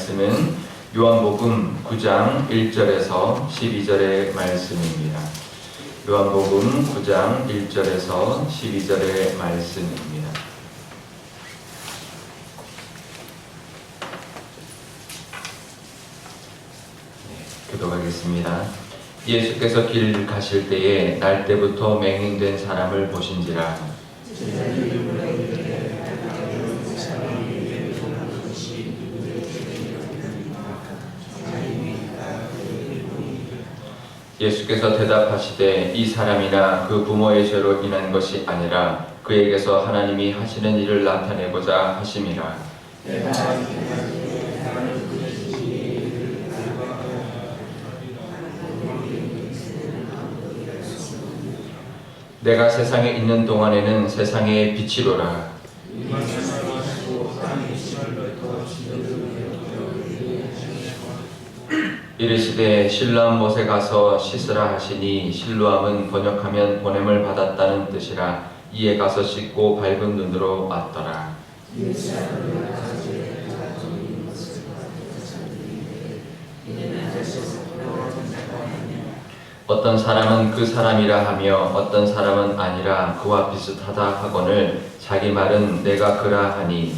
말씀은 요한복음 9장 1절에서 12절의 말씀입니다. 요한복음 9장 1절에서 12절의 말씀입니다. 교독하겠습니다. 예수께서 길 가실 때에 날 때부터 맹인된 사람을 보신지라. 예수께서 대답하시되 이 사람이나 그 부모의 죄로 인한 것이 아니라 그에게서 하나님이 하시는 일을 나타내고자 하심이라. 내가 세상에 있는 동안에는 세상의 빛이로라. 이르시되 실로암 못에 가서 씻으라 하시니 실로암은 번역하면 보냄을 받았다는 뜻이라. 이에 가서 씻고 밝은 눈으로 왔더라. 어떤 사람은 그 사람이라 하며 어떤 사람은 아니라 그와 비슷하다 하거늘 자기 말은 내가 그라 하니.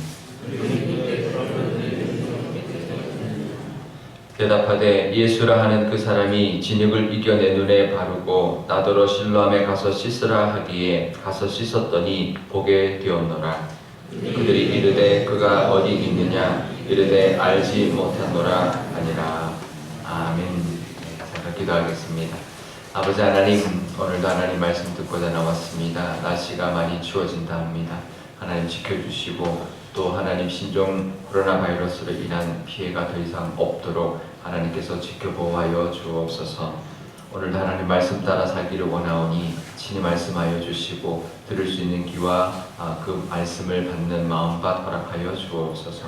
대답하되 예수라 하는 그 사람이 진흙을 이겨 내 눈에 바르고 나더러 실로암에 가서 씻으라 하기에 가서 씻었더니 보게 되었노라. 그들이 이르되 그가 어디 있느냐 이르되 알지 못하노라 하니라. 아멘. 잠깐 기도하겠습니다. 아버지 하나님, 오늘도 하나님 말씀 듣고자 나왔습니다. 날씨가 많이 추워진다 합니다. 하나님 지켜주시고 또 하나님 신종 코로나 바이러스로 인한 피해가 더 이상 없도록 하나님께서 지켜보호하여 주옵소서. 오늘도 하나님 말씀 따라 살기를 원하오니 친히 말씀하여 주시고 들을 수 있는 귀와 그 말씀을 받는 마음과 허락하여 주옵소서.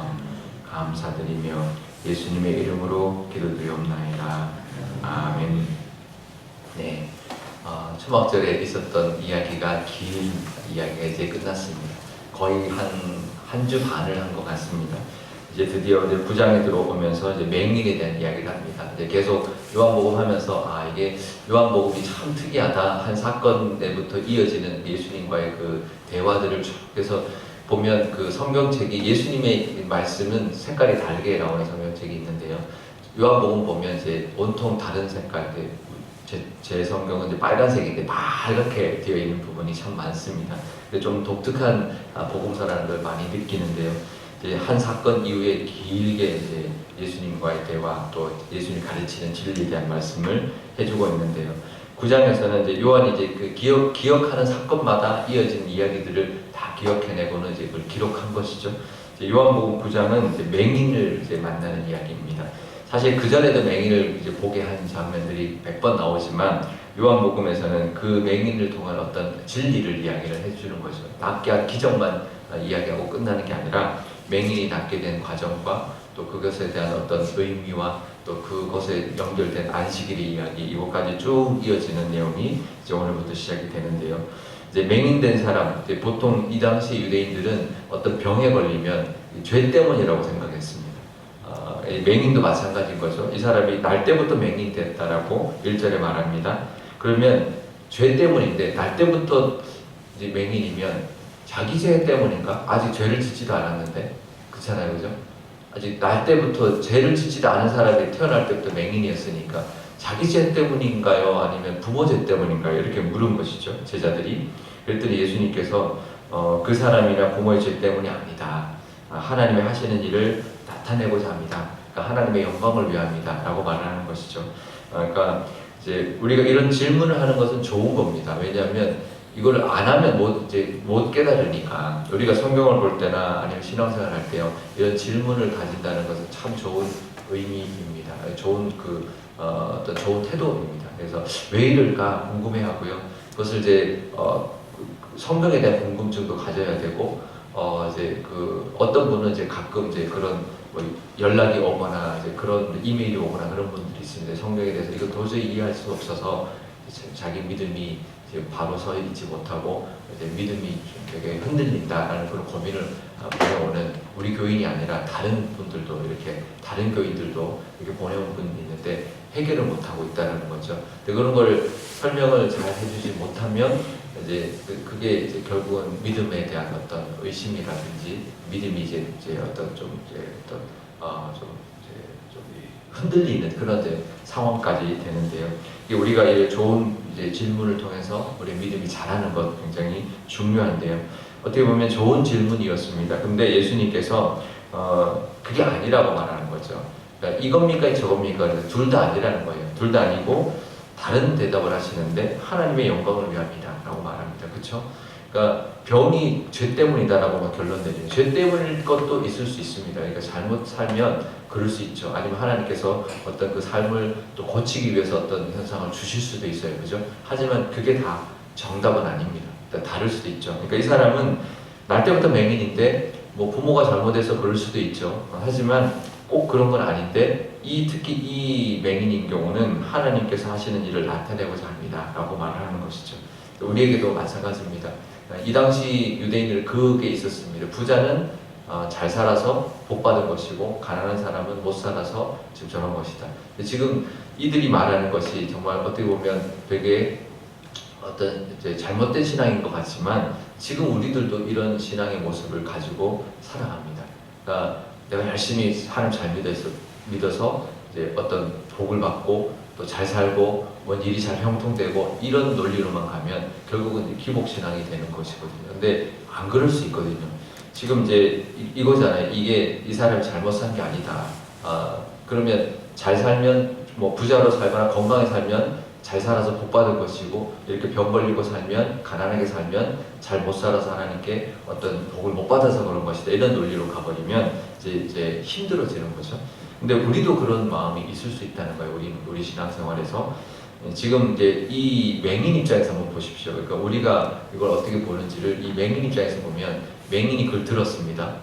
감사드리며 예수님의 이름으로 기도드리옵나이다. 아멘. 네, 초막절에 있었던 이야기가 긴 이야기가 이제 끝났습니다. 거의 한 주 반을 한 것 같습니다. 이제 드디어 9장에 들어오면서 이제 맹인에 대한 이야기를 합니다. 이제 계속 요한복음 하면서 이게 요한복음이 참 특이하다. 한 사건에부터 이어지는 예수님과의 그 대화들을 쭉 해서 보면 그 성경책이 예수님의 말씀은 색깔이 다르게 나오는 성경책이 있는데요. 요한복음 보면 이제 온통 다른 색깔, 제 성경은 이제 빨간색인데 빨갛게 되어 있는 부분이 참 많습니다. 좀 독특한 복음서라는 걸 많이 느끼는데요. 이제 한 사건 이후에 길게 이제 예수님과의 대화, 또 예수님이 가르치는 진리에 대한 말씀을 해주고 있는데요. 9장에서는 이제 요한이 이제 그 기억하는 사건마다 이어진 이야기들을 다 기억해내고는 이제 그걸 기록한 것이죠. 이제 요한복음 9장은 이제 맹인을 이제 만나는 이야기입니다. 사실 그 전에도 맹인을 이제 보게 한 장면들이 100번 나오지만 요한복음에서는 그 맹인을 통한 어떤 진리를 이야기를 해주는 거죠. 낫게 한 기적만 이야기하고 끝나는 게 아니라 맹인이 낫게 된 과정과 또 그것에 대한 어떤 의미와 또 그것에 연결된 안식일의 이야기, 이것까지 쭉 이어지는 내용이 이제 오늘부터 시작이 되는데요. 이제 맹인된 사람, 이제 보통 이 당시 유대인들은 어떤 병에 걸리면 죄 때문이라고 생각했습니다. 맹인도 마찬가지인 거죠. 이 사람이 날 때부터 맹인이 됐다라고 1절에 말합니다. 그러면 죄 때문인데 날 때부터 이제 맹인이면 자기 죄 때문인가? 아직 죄를 짓지도 않았는데, 그렇잖아요, 그죠? 아직 날 때부터 죄를 짓지도 않은 사람이 태어날 때부터 맹인이었으니까 자기 죄 때문인가요? 아니면 부모 죄 때문인가요? 이렇게 물은 것이죠, 제자들이. 그랬더니 예수님께서 그 사람이나 부모의 죄 때문이 아니다. 하나님의 하시는 일을 나타내고자 합니다. 그러니까 하나님의 영광을 위함이다 라고 말하는 것이죠. 그러니까 이제 우리가 이런 질문을 하는 것은 좋은 겁니다. 왜냐하면 이걸 안 하면 못 깨달으니까. 우리가 성경을 볼 때나 아니면 신앙생활 할 때요, 이런 질문을 가진다는 것은 참 좋은 의미입니다. 좋은 어떤 좋은 태도입니다. 그래서 왜 이럴까 궁금해하고요. 그것을 이제 성경에 대한 궁금증도 가져야 되고, 이제 어떤 분은 이제 가끔 이제 그런 연락이 오거나 이제 그런 이메일이 오거나 그런 분들이 있습니다. 성경에 대해서 이거 도저히 이해할 수 없어서 자기 믿음이 이제 바로 서 있지 못하고 이제 믿음이 좀 되게 흔들린다라는 그런 고민을 보내오는 우리 교인이 아니라 다른 분들도 이렇게 다른 교인들도 이렇게 보내온 분이 있는데 해결을 못하고 있다는 거죠. 근데 그런 걸 설명을 잘 해주지 못하면 이제 그게 이제 결국은 믿음에 대한 어떤 의심이라든지 믿음이 이제 어떤 좀 이제 어떤 좀 흔들리는 그런 이제 상황까지 되는데요. 우리가 이제 좋은 이제 질문을 통해서 우리 믿음이 자라는 것 굉장히 중요한데요. 어떻게 보면 좋은 질문이었습니다. 근데 예수님께서 그게 아니라고 말하는 거죠. 그러니까 이겁니까 저겁니까? 둘 다 아니라는 거예요. 둘 다 아니고 다른 대답을 하시는데 하나님의 영광을 위함이다라고 말합니다. 그렇죠? 그러니까 병이 죄 때문이다라고 결론 내려요. 죄 때문일 것도 있을 수 있습니다. 그러니까 잘못 살면 그럴 수 있죠. 아니면 하나님께서 어떤 그 삶을 또 고치기 위해서 어떤 현상을 주실 수도 있어요. 그죠? 하지만 그게 다 정답은 아닙니다. 다를 수도 있죠. 그러니까 이 사람은 날 때부터 맹인인데 뭐 부모가 잘못해서 그럴 수도 있죠. 하지만 꼭 그런 건 아닌데 특히 이 맹인인 경우는 하나님께서 하시는 일을 나타내고자 합니다. 라고 말을 하는 것이죠. 우리에게도 마찬가지입니다. 이 당시 유대인들 그게 있었습니다. 부자는 잘 살아서 복 받은 것이고 가난한 사람은 못 살아서 지금 저런 것이다. 지금 이들이 말하는 것이 정말 어떻게 보면 되게 어떤 이제 잘못된 신앙인 것 같지만 지금 우리들도 이런 신앙의 모습을 가지고 살아갑니다. 그러니까 내가 열심히 하나님 잘 믿어서 이제 어떤 복을 받고 또 잘 살고 뭔 일이 잘 형통되고 이런 논리로만 가면 결국은 기복 신앙이 되는 것이거든요. 근데 안 그럴 수 있거든요. 지금 이제 이거잖아요. 이게 이 사람이 잘못 산 게 아니다. 그러면 잘 살면 뭐 부자로 살거나 건강히 살면 잘 살아서 복 받을 것이고 이렇게 병 걸리고 살면 가난하게 살면 잘 못 살아서 하나님께 어떤 복을 못 받아서 그런 것이다. 이런 논리로 가버리면 이제 힘들어지는 거죠. 근데 우리도 그런 마음이 있을 수 있다는 거예요. 우리 신앙생활에서 지금 이제 이 맹인 입장에서 한번 보십시오. 그러니까 우리가 이걸 어떻게 보는지를 이 맹인 입장에서 보면 맹인이 그걸 들었습니다.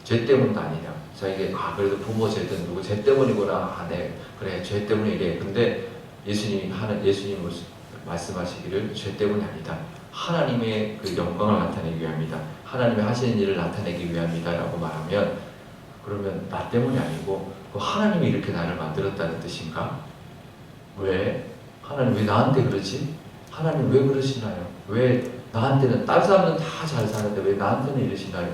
죄 때문도 아니냐. 자기가 그래도 부모 죄든 누구 죄 때문이구나. 네 그래 죄 때문에 이래. 근데 예수님이 말씀하시기를 죄 때문이 아니다. 하나님의 그 영광을 나타내기 위함이다. 하나님의 하시는 일을 나타내기 위함이다라고 말하면 그러면 나 때문이 아니고 하나님이 이렇게 나를 만들었다는 뜻인가? 왜? 하나님 왜 나한테 그러지? 하나님 왜 그러시나요? 왜 나한테는 다른 사람은 다 잘 사는데 왜 나한테는 이러시나요?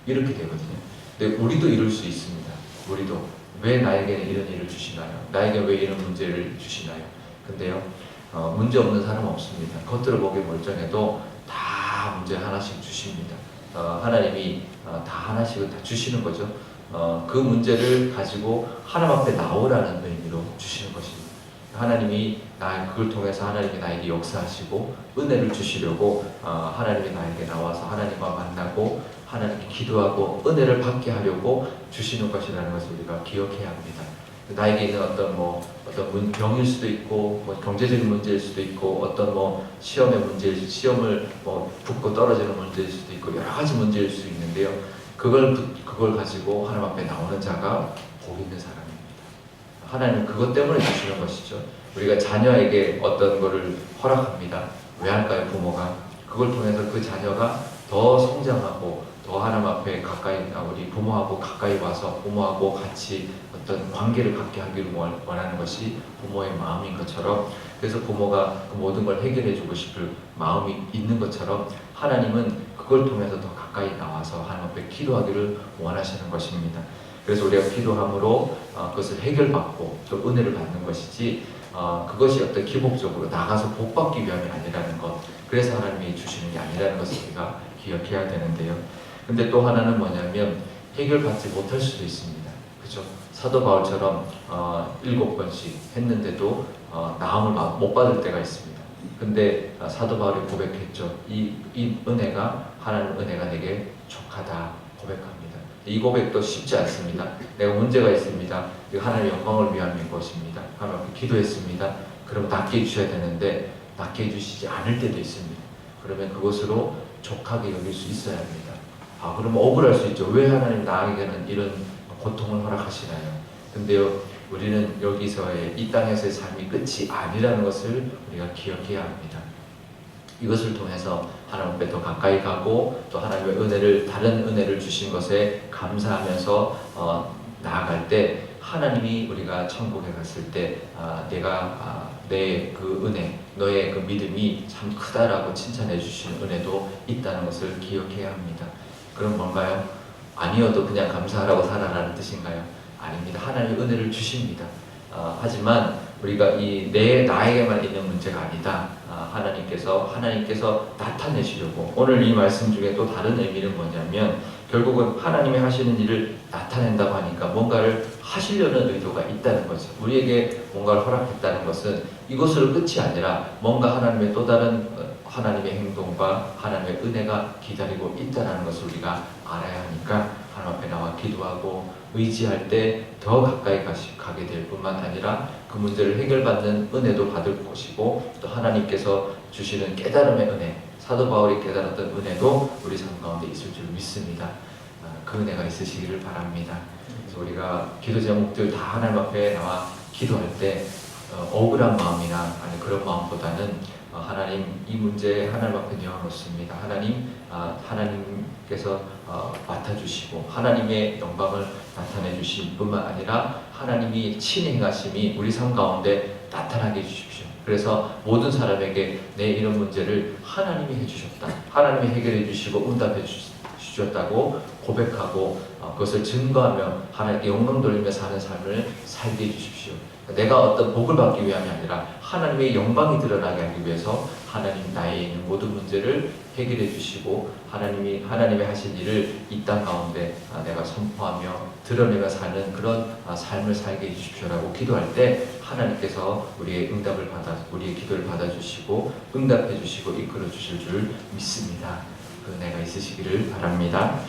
이렇게 되거든요. 근데 우리도 이럴 수 있습니다. 우리도 왜 나에게는 이런 일을 주시나요? 나에게 왜 이런 문제를 주시나요? 근데요, 문제 없는 사람 없습니다. 겉으로 보기 멀쩡해도 다 문제 하나씩 주십니다. 하나님이 다 하나씩은 다 주시는 거죠. 그 문제를 가지고 하나님 앞에 나오라는 의미로 주시는 것입니다. 하나님이 그걸 통해서 하나님이 나에게 역사하시고 은혜를 주시려고 하나님이 나에게 나와서 하나님과 만나고 하나님께 기도하고 은혜를 받게 하려고 주시는 것이라는 것을 우리가 기억해야 합니다. 나에게 있는 어떤 병일 수도 있고 뭐 경제적인 문제일 수도 있고 어떤 뭐 시험의 문제일 시험을 뭐 붙고 떨어지는 문제일 수도 있고 여러 가지 문제일 수 있는데요. 그걸 가지고 하나님 앞에 나오는 자가 복 있는 사람입니다. 하나님은 그것 때문에 주시는 것이죠. 우리가 자녀에게 어떤 것을 허락합니다. 왜 할까요? 부모가 그걸 통해서 그 자녀가 더 성장하고 더 하나님 앞에 우리 부모하고 가까이 와서 부모하고 같이 어떤 관계를 갖게 하기를 원하는 것이 부모의 마음인 것처럼 그래서 부모가 그 모든 걸 해결해 주고 싶을 마음이 있는 것처럼 하나님은 그걸 통해서 더 가까이 나와서 하나님 앞에 기도하기를 원하시는 것입니다. 그래서 우리가 기도함으로 그것을 해결받고 또 은혜를 받는 것이지 그것이 어떤 기복적으로 나가서 복받기 위함이 아니라는 것 그래서 하나님이 주시는 게 아니라는 것을 우리가 기억해야 되는데요. 근데 또 하나는 뭐냐면 해결받지 못할 수도 있습니다. 그렇죠? 사도 바울처럼 7번씩 했는데도 나음을 못 받을 때가 있습니다. 근데 사도 바울이 고백했죠. 이 은혜가 하나님 은혜가 내게 족하다 고백합니다. 이 고백도 쉽지 않습니다. 내가 문제가 있습니다. 하나님의 영광을 위함인 것입니다. 하나님 앞에 기도했습니다. 그럼 낫게 해주셔야 되는데 낫게 해주시지 않을 때도 있습니다. 그러면 그것으로 족하게 여길 수 있어야 합니다. 그러면 억울할 수 있죠. 왜 하나님 나에게는 이런 고통을 허락하시나요? 근데요, 우리는 여기서의 이 땅에서의 삶이 끝이 아니라는 것을 우리가 기억해야 합니다. 이것을 통해서 하나님 앞에 더 가까이 가고 또 하나님의 은혜를 다른 은혜를 주신 것에 감사하면서 나아갈 때 하나님이 우리가 천국에 갔을 때 내가 내 그 은혜, 너의 그 믿음이 참 크다라고 칭찬해 주신 은혜도 있다는 것을 기억해야 합니다. 그럼 뭔가요? 아니어도 그냥 감사하라고 살아라는 뜻인가요? 아닙니다. 하나님의 은혜를 주십니다. 하지만 우리가 나에게만 있는 문제가 아니다. 하나님께서 나타내시려고 오늘 이 말씀 중에 또 다른 의미는 뭐냐면 결국은 하나님이 하시는 일을 나타낸다고 하니까 뭔가를 하시려는 의도가 있다는 거죠. 우리에게 뭔가를 허락했다는 것은 이것으로 끝이 아니라 뭔가 하나님의 또 다른 하나님의 행동과 하나님의 은혜가 기다리고 있다는 것을 우리가 알아야 하니까 하나님 앞에 나와 기도하고 의지할 때 더 가까이 가게 될 뿐만 아니라 그 문제를 해결받는 은혜도 받을 것이고 또 하나님께서 주시는 깨달음의 은혜, 사도 바울이 깨달았던 은혜도 우리 삶 가운데 있을 줄 믿습니다. 그 은혜가 있으시기를 바랍니다. 그래서 우리가 기도 제목들 다 하나님 앞에 나와 기도할 때 억울한 마음이나 아니 그런 마음보다는 하나님 이 문제 하나님 앞에 내어놓습니다. 하나님께서 맡아주시고 하나님의 영광을 나타내 주실 뿐만 아니라 하나님이 친히 행하심이 우리 삶 가운데 나타나게 해주십시오. 그래서 모든 사람에게 내 이런 문제를 하나님이 해주셨다. 하나님이 해결해 주시고 응답해 주셨다고 고백하고 그것을 증거하며 하나님께 영광 돌리며 사는 삶을 살게 해주십시오. 내가 어떤 복을 받기 위함이 아니라 하나님의 영광이 드러나게 하기 위해서 하나님 나에 있는 모든 문제를 해결해 주시고 하나님의 하신 일을 이 땅 가운데 내가 선포하며 드러내며 사는 그런 삶을 살게 해주십시오라고 기도할 때 하나님께서 우리의 기도를 받아주시고 응답해 주시고 이끌어 주실 줄 믿습니다. 그 은혜가 있으시기를 바랍니다.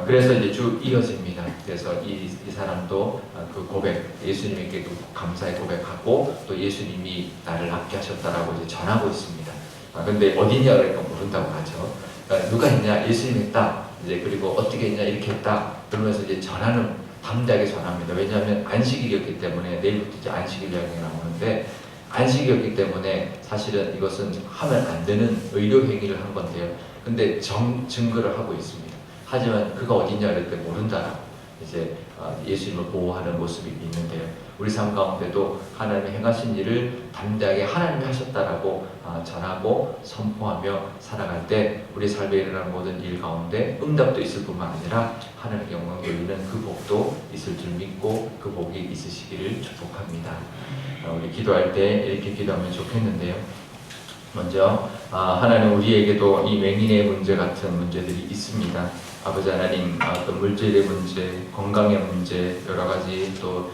그래서 이제 쭉 이어집니다. 그래서 이 사람도 그 고백, 예수님에게 감사의 고백하고 또 예수님이 나를 낫게 하셨다라고 이제 전하고 있습니다. 근데 어디냐 그러니까 모른다고 하죠. 그러니까 누가 했냐? 예수님 했다. 이제 그리고 어떻게 했냐? 이렇게 했다. 그러면서 이제 담대하게 전합니다. 왜냐하면 안식일이었기 때문에 내일부터 이제 안식일 이야기가 나오는데 안식일이었기 때문에 사실은 이것은 하면 안 되는 의료 행위를 한 건데요. 근데 증거를 하고 있습니다. 하지만 그가 어디냐 이럴 때 모른다라고 이제 예수님을 보호하는 모습이 있는데요. 우리 삶 가운데도 하나님이 행하신 일을 담대하게 하나님이 하셨다라고 전하고 선포하며 살아갈 때 우리 삶에 일어나는 모든 일 가운데 응답도 있을 뿐만 아니라 하나님께 영광 돌리는 그 복도 있을 줄 믿고 그 복이 있으시기를 축복합니다. 우리 기도할 때 이렇게 기도하면 좋겠는데요. 먼저 하나님 우리에게도 이 맹인의 문제 같은 문제들이 있습니다. 아버지 하나님, 또 물질의 문제, 건강의 문제, 여러 가지 또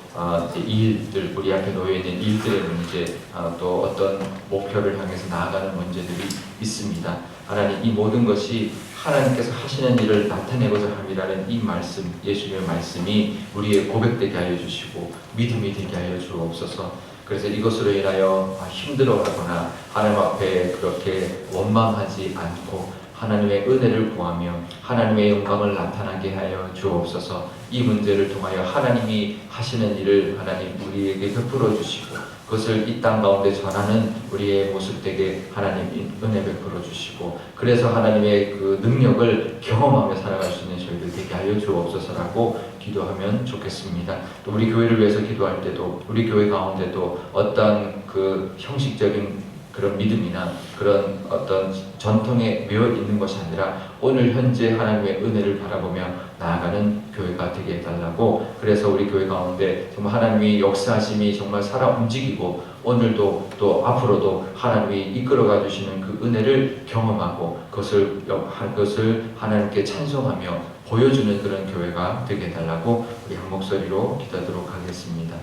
일들, 우리 앞에 놓여 있는 일들의 문제, 또 어떤 목표를 향해서 나아가는 문제들이 있습니다. 하나님, 이 모든 것이 하나님께서 하시는 일을 나타내고자 함이라는 이 말씀, 예수님의 말씀이 우리의 고백되게 하여 주시고 믿음이 되게 하여 주옵소서. 그래서 이것으로 인하여 힘들어하거나 하나님 앞에 그렇게 원망하지 않고 하나님의 은혜를 구하며 하나님의 영광을 나타나게 하여 주옵소서. 이 문제를 통하여 하나님이 하시는 일을 하나님 우리에게 베풀어 주시고 그것을 이 땅 가운데 전하는 우리의 모습 되게 하나님 은혜 베풀어 주시고 그래서 하나님의 그 능력을 경험하며 살아갈 수 있는 저희들 되게 하여 주옵소서라고 기도하면 좋겠습니다. 또 우리 교회를 위해서 기도할 때도 우리 교회 가운데도 어떤 그 형식적인 그런 믿음이나 그런 어떤 전통에 매여 있는 것이 아니라 오늘 현재 하나님의 은혜를 바라보며 나아가는 교회가 되게 해달라고. 그래서 우리 교회 가운데 정말 하나님의 역사하심이 정말 살아 움직이고 오늘도 또 앞으로도 하나님이 이끌어가 주시는 그 은혜를 경험하고 그것을 하나님께 찬송하며 보여주는 그런 교회가 되게 해달라고 우리 한 목소리로 기도하도록 하겠습니다.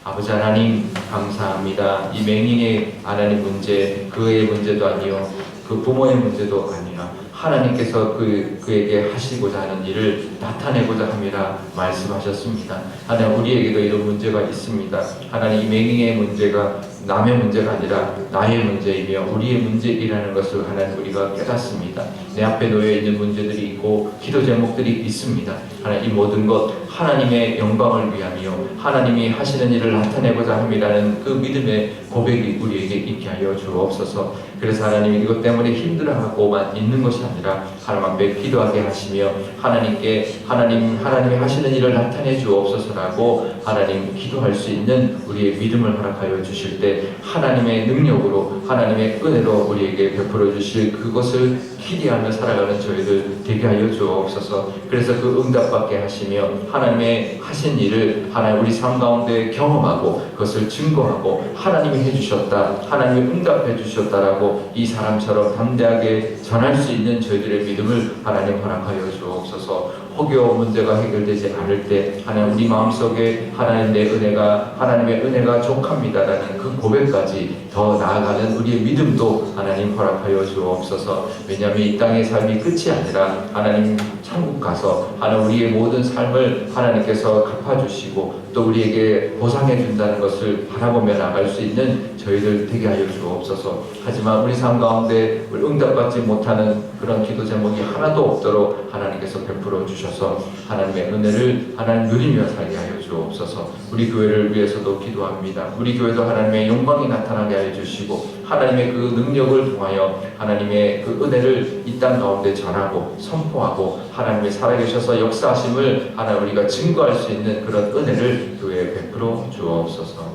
아버지 하나님 감사합니다. 이 맹인의 하나님 문제, 그의 문제도 아니요 그 부모의 문제도 아니라 하나님께서 그에게 하시고자 하는 일을 나타내고자 함이라 말씀하셨습니다. 하나님, 우리에게도 이런 문제가 있습니다. 하나님, 이 맹인의 문제가 남의 문제가 아니라 나의 문제이며 우리의 문제이라는 것을 하나님 우리가 깨닫습니다. 내 앞에 놓여 있는 문제들이 있고 기도 제목들이 있습니다. 하나님, 이 모든 것 하나님의 영광을 위하며 하나님이 하시는 일을 나타내고자 함이라는 그 믿음의 고백이 우리에게 있게 하여 주옵소서. 그래서 하나님, 이것 때문에 힘들어하고만 있는 것이 아니라 하나님 앞에 기도하게 하시며 하나님이 하시는 일을 나타내 주옵소서라고 하나님 기도할 수 있는 우리의 믿음을 허락하여 주실 때 하나님의 능력으로 하나님의 은혜로 우리에게 베풀어 주실 그것을 기대하며 살아가는 저희들 되게 하여 주옵소서. 그래서 그 응답받게 하시며 하나님의 하신 일을 하나님 우리 삶 가운데 경험하고 그것을 증거하고 하나님이 해주셨다, 하나님이 응답해 주셨다라고 이 사람처럼 담대하게 전할 수 있는 저희들의 믿음을 하나님 허락하여 주옵소서. 혹여 문제가 해결되지 않을 때 하나님 우리 마음속에 하나님의 은혜가 족합니다라는 그 고백까지 더 나아가는 우리의 믿음도 하나님 허락하여 주옵소서. 왜냐하면 이 땅의 삶이 끝이 아니라 하나님 천국 가서 하나님 우리의 모든 삶을 하나님께서 갚아주시고 또 우리에게 보상해 준다는 것을 바라보며 나갈 수 있는 저희들 되게 하여 주옵소서. 하지만 우리 삶 가운데 응답받지 못하는 그런 기도 제목이 하나도 없도록 하나님께서 베풀어 주셔서 하나님의 은혜를 하나님 누리며 살게 하여 주옵소서. 우리 교회를 위해서도 기도합니다. 우리 교회도 하나님의 영광이 나타나게 하여 주시고 하나님의 그 능력을 통하여 하나님의 그 은혜를 이 땅 가운데 전하고 선포하고 하나님의 살아계셔서 역사하심을 하나님 우리가 증거할 수 있는 그런 은혜를 교회에 베풀어 주옵소서.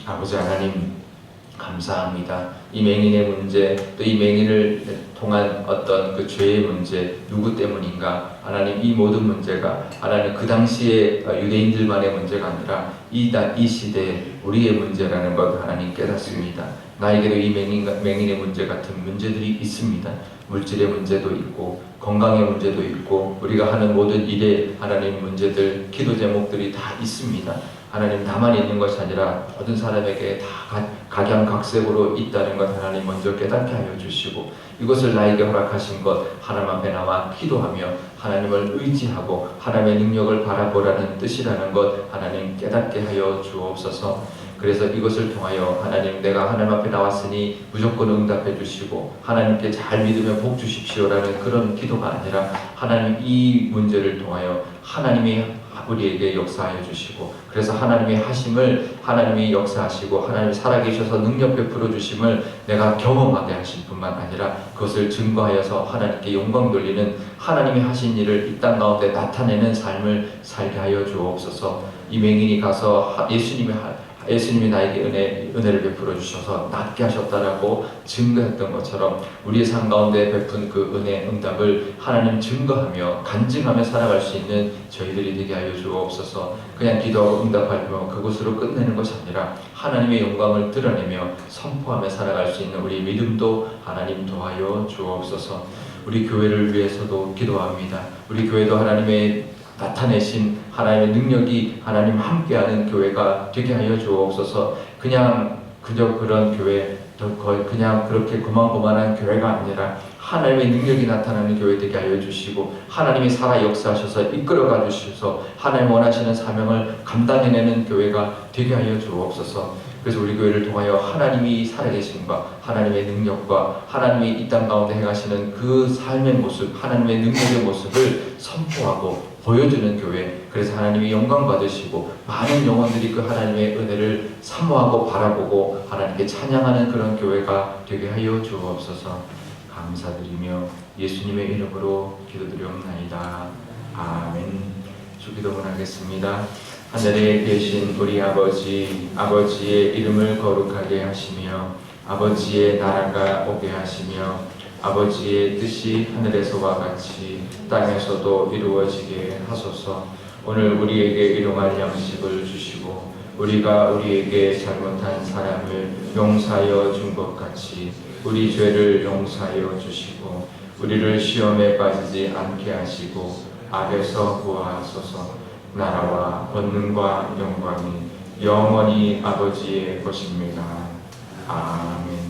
아버지 하나님, 감사합니다. 이 맹인의 문제, 또 이 맹인을 통한 어떤 그 죄의 문제, 누구 때문인가? 하나님, 이 모든 문제가 하나님 그 당시에 유대인들만의 문제가 아니라 이 시대에 우리의 문제라는 것 하나님 깨닫습니다. 나에게도 이 맹인의 문제 같은 문제들이 있습니다. 물질의 문제도 있고 건강의 문제도 있고 우리가 하는 모든 일에 하나님 문제들, 기도 제목들이 다 있습니다. 하나님, 나만 있는 것이 아니라 모든 사람에게 다 각양각색으로 있다는 것 하나님 먼저 깨닫게 하여 주시고 이것을 나에게 허락하신 것 하나님 앞에 나와 기도하며 하나님을 의지하고 하나님의 능력을 바라보라는 뜻이라는 것 하나님 깨닫게 하여 주옵소서. 그래서 이것을 통하여 하나님, 내가 하나님 앞에 나왔으니 무조건 응답해 주시고 하나님께 잘 믿으며 복 주십시오라는 그런 기도가 아니라 하나님, 이 문제를 통하여 하나님이 우리에게 역사하여 주시고 그래서 하나님의 하심을 하나님이 역사하시고 하나님이 살아계셔서 능력 베풀어 주심을 내가 경험하게 하실 뿐만 아니라 그것을 증거하여서 하나님께 영광 돌리는 하나님이 하신 일을 이 땅 가운데 나타내는 삶을 살게 하여 주옵소서. 이 맹인이 가서 예수님이 나에게 은혜를 베풀어 주셔서 낫게 하셨다라고 증거했던 것처럼 우리의 삶 가운데 베푼 그 은혜 응답을 하나님 증거하며 간증하며 살아갈 수 있는 저희들이 되게 하여 주옵소서. 그냥 기도하고 응답하며 그곳으로 끝내는 것이 아니라 하나님의 영광을 드러내며 선포하며 살아갈 수 있는 우리 믿음도 하나님 도와여 주옵소서. 우리 교회를 위해서도 기도합니다. 우리 교회도 하나님의 나타내신 하나님의 능력이 하나님 함께하는 교회가 되게 하여 주옵소서. 그저 그런 교회, 그냥 그렇게 고만고만한 교회가 아니라 하나님의 능력이 나타나는 교회 되게 하여 주시고 하나님이 살아 역사하셔서 이끌어가 주셔서 하나님 원하시는 사명을 감당해내는 교회가 되게 하여 주옵소서. 그래서 우리 교회를 통하여 하나님이 살아계심과 하나님의 능력과 하나님이 이 땅 가운데 행하시는 그 삶의 모습, 하나님의 능력의 모습을 선포하고 보여주는 교회, 그래서 하나님이 영광 받으시고 많은 영혼들이 그 하나님의 은혜를 사모하고 바라보고 하나님께 찬양하는 그런 교회가 되게 하여 주옵소서. 감사드리며 예수님의 이름으로 기도드리옵나이다. 아멘. 주기도문 하겠습니다. 하늘에 계신 우리 아버지, 아버지의 이름을 거룩하게 하시며 아버지의 나라가 오게 하시며 아버지의 뜻이 하늘에서와 같이 땅에서도 이루어지게 하소서. 오늘 우리에게 일용할 양식을 주시고 우리가 우리에게 잘못한 사람을 용서하여 준 것 같이 우리 죄를 용서하여 주시고 우리를 시험에 빠지지 않게 하시고 악에서 구하소서. 나라와 권능과 영광이 영원히 아버지의 것입니다. 아멘.